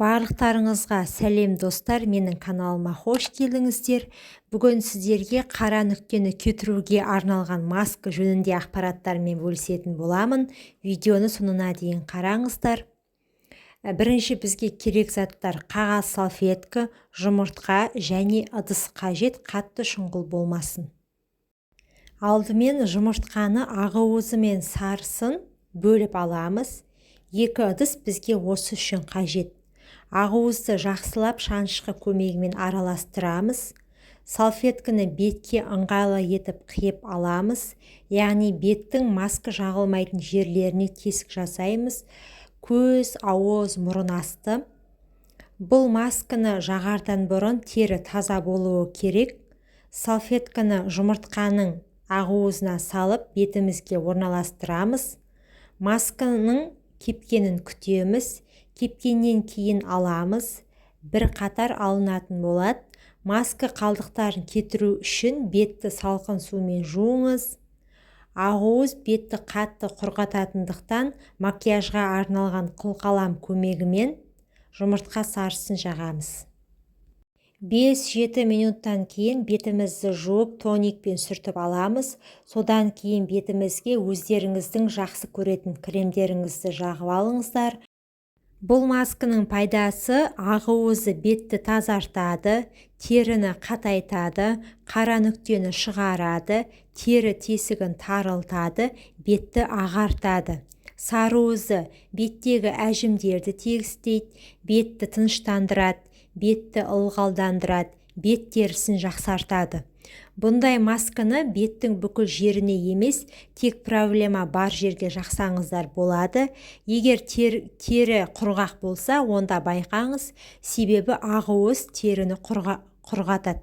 Барлықтарыңызға сәлем достар, менің каналыма хош келдіңіздер. Бүгін сіздерге қара нүктені кетіруге арналған маска жөнінде ақпараттармен бөлісетін боламын. Видеоны соңына дейін қараңыздар. Бірінші бізге керек заттар қағаз салфетка, жұмыртқа және ыдыс қажет, қатты шұңғыл болмасын. Алдымен жұмыртқаны ақуызы мен сарысын бөліп аламыз. 2 ыдыс бізге осы үшін қажет. Ақуызды жақсылап шанышқы көмегімен араластырамыз. Салфетканы бетке ыңғайлы етіп қиып аламыз. Яғни беттің маска жағылмайтын жерлеріне тесік жасаймыз. Көз, ауыз, мұрын асты. Бұл масканы жағардан бұрын тері таза болуы керек. Салфетканы жұмыртқаның ақуызына салып бетімізге орналастырамыз. Масканың кепкенін күтеміз. Кепкеннен кейін аламыз. Бір қатар алынатын болады. Маска қалдықтарын кетіру үшін бетті салқын сумен жуыңыз. Ақуыз бетті қатты құрғататындықтан макияжға арналған қылқалам көмегімен жұмыртқа сарысын жағамыз. 5-7 минуттан кейін бетімізді жуып тоникпен сүртіп аламыз. Содан кейін бетімізге өздеріңіздің жақсы көретін кремдеріңізді жағып алыңыздар. Бұл масканың пайдасы ақуызы бетті тазартады, теріні қатайтады, қара нүктені шығарады, тері тесігін тарылтады, бетті ағартады. Сарыуызы беттегі әжімдерді тегістейді, бетті тыныштандырады, бетті ылғалдандырады, бет терісін жақсартады. Бұндай масканы беттің бүкіл жеріне емес, тек проблема бар жерге жақсаңыздар болады. Егер тері құрғақ болса, онда байқаңыз, себебі ақуыз теріні құрғатады.